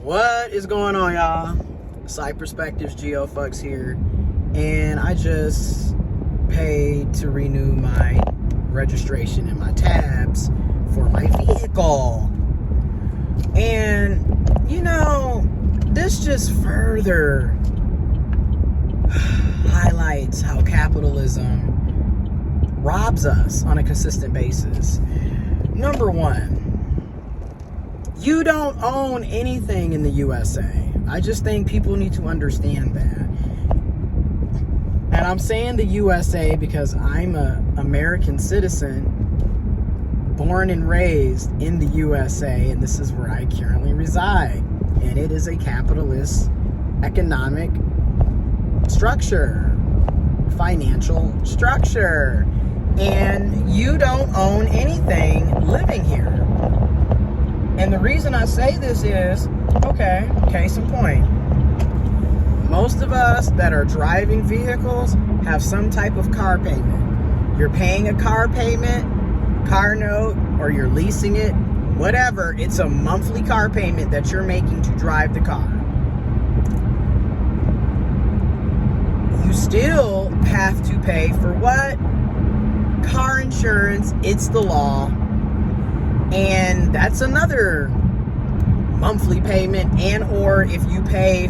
What is going on, y'all? Side Perspectives GeoFucks here, and I just paid to renew my registration and my tabs for my vehicle. And you know, this just further highlights how capitalism robs us on a consistent basis. Number one, you don't own anything in the USA. I just think people need to understand that. And I'm saying the USA because I'm an American citizen, born and raised in the USA, and this is where I currently reside. And it is a capitalist economic structure, financial structure. And you don't own anything living here. And the reason I say this is, okay, case in point. Most of us that are driving vehicles have some type of car payment. You're paying a car payment, car note, or you're leasing it, whatever. It's a monthly car payment that you're making to drive the car. You still have to pay for what? Car insurance. It's the law. And that's another monthly payment. And or if you pay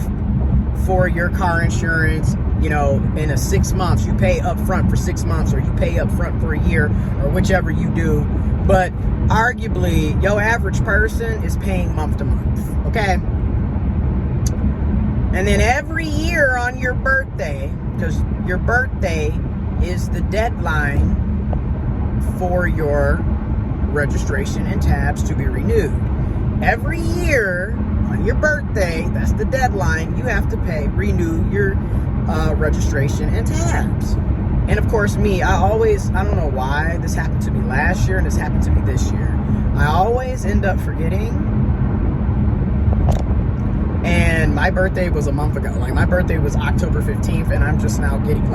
for your car insurance, you know, in a 6 months, you pay up front for 6 months, or you pay up front for a year, or whichever you do. But arguably, your average person is paying month to month, okay? And then every year on your birthday, because your birthday is the deadline for your registration and tabs to be renewed. Every year on your birthday, that's the deadline, you have to renew your registration and tabs. And of course me, I don't know why this happened to me last year and this happened to me this year. I always end up forgetting. And my birthday was a month ago. Like, my birthday was October 15th, and I'm just now getting,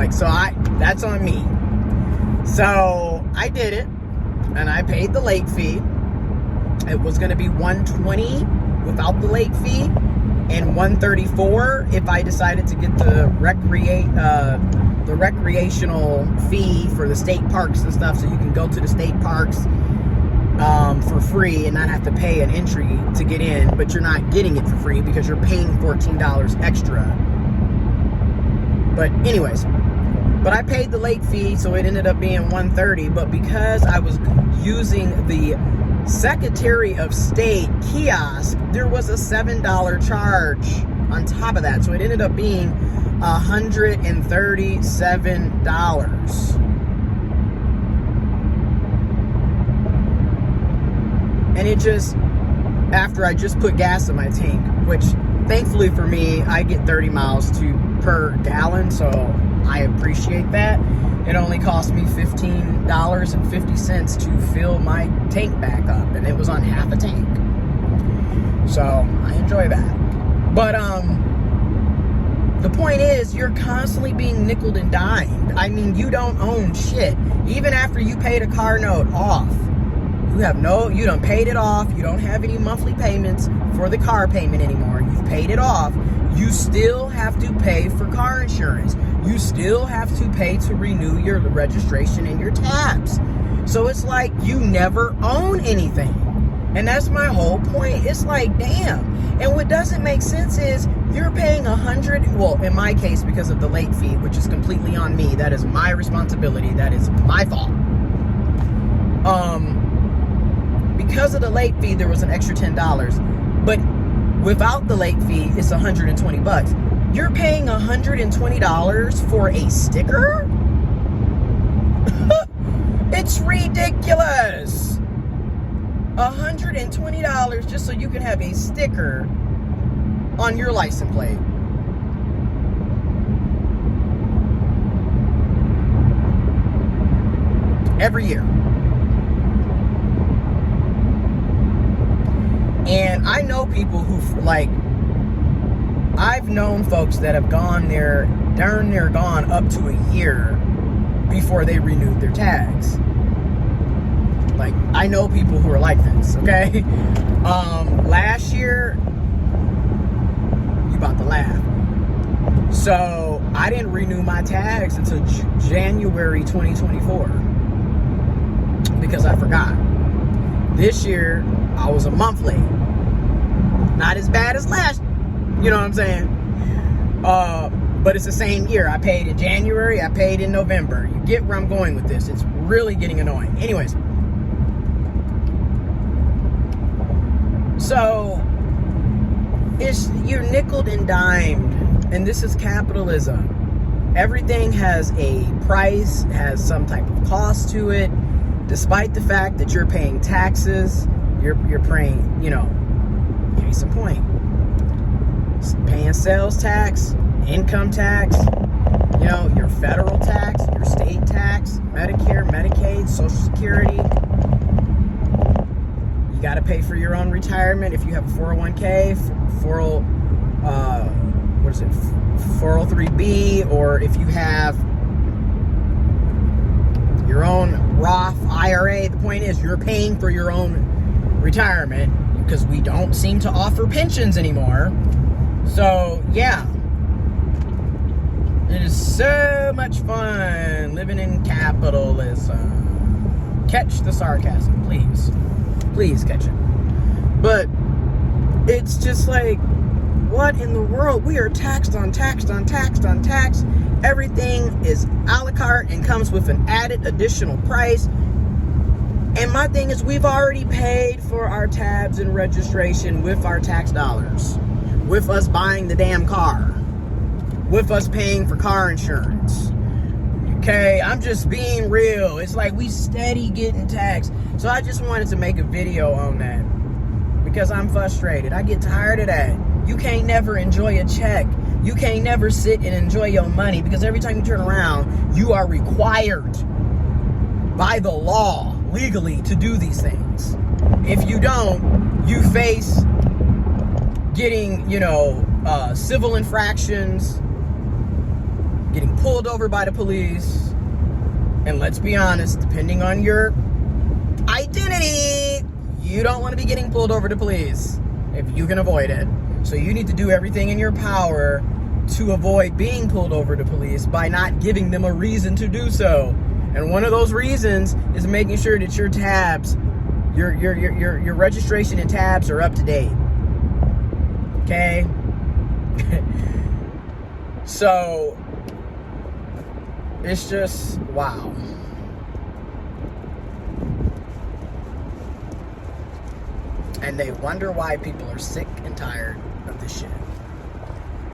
that's on me. So I did it. And I paid the late fee. It was going to be $120 without the late fee, and $134 if I decided to get the recreational fee for the state parks and stuff, so you can go to the state parks for free and not have to pay an entry to get in. But you're not getting it for free because you're paying $14 extra. But anyways. But I paid the late fee, so it ended up being $130. But because I was using the Secretary of State kiosk, there was a $7 charge on top of that. So it ended up being $137. And it just, after I just put gas in my tank, which thankfully for me, I get 30 miles per gallon, so I appreciate that. It only cost me $15.50 to fill my tank back up, and it was on half a tank. So I enjoy that. But the point is, you're constantly being nickeled and dimed. I mean, you don't own shit. Even after you paid a car note off, you done paid it off. You don't have any monthly payments for the car payment anymore. You've paid it off. You still have to pay for car insurance. You still have to pay to renew your registration and your tabs. So it's like you never own anything. And that's my whole point. It's like, damn. And what doesn't make sense is you're paying $100, well, in my case, because of the late fee, which is completely on me. That is my responsibility. That is my fault. Because of the late fee, there was an extra $10. But without the late fee, it's $120. You're paying $120 for a sticker? It's ridiculous. $120 just so you can have a sticker on your license plate. Every year. And I know people who, I've known folks that have gone there, darn near gone up to a year before they renewed their tags. Like, I know people who are like this, okay? Last year, So I didn't renew my tags until January 2024 because I forgot. This year, I was a month late. Not as bad as last, you know what I'm saying? But it's the same year. I paid in January, I paid in November. You get where I'm going with this. It's really getting annoying. Anyways. So, you're nickeled and dimed, and this is capitalism. Everything has a price, has some type of cost to it, despite the fact that you're paying taxes, you're paying, you know, case in point, paying sales tax, income tax, you know, your federal tax, your state tax, Medicare, Medicaid, Social Security. You got to pay for your own retirement if you have a 401k, 403b, or if you have your own Roth IRA. The point is, you're paying for your own retirement because we don't seem to offer pensions anymore. So, yeah. It is so much fun living in capitalism. Catch the sarcasm, please. Please catch it. But it's just like, what in the world? We are taxed on taxed on taxed on tax. Everything is a la carte and comes with an added additional price. And my thing is, we've already paid for our tabs and registration with our tax dollars. With us buying the damn car. With us paying for car insurance. Okay, I'm just being real. It's like we steady getting taxed. So I just wanted to make a video on that. Because I'm frustrated. I get tired of that. You can't never enjoy a check. You can't never sit and enjoy your money. Because every time you turn around, you are required by the law, legally, to do these things. If you don't, you face getting, you know, civil infractions, getting pulled over by the police, and let's be honest, depending on your identity, you don't want to be getting pulled over to police if you can avoid it. So you need to do everything in your power to avoid being pulled over to police by not giving them a reason to do so. And one of those reasons is making sure that your tabs, your registration and tabs are up to date. Okay? So it's just, wow. And they wonder why people are sick and tired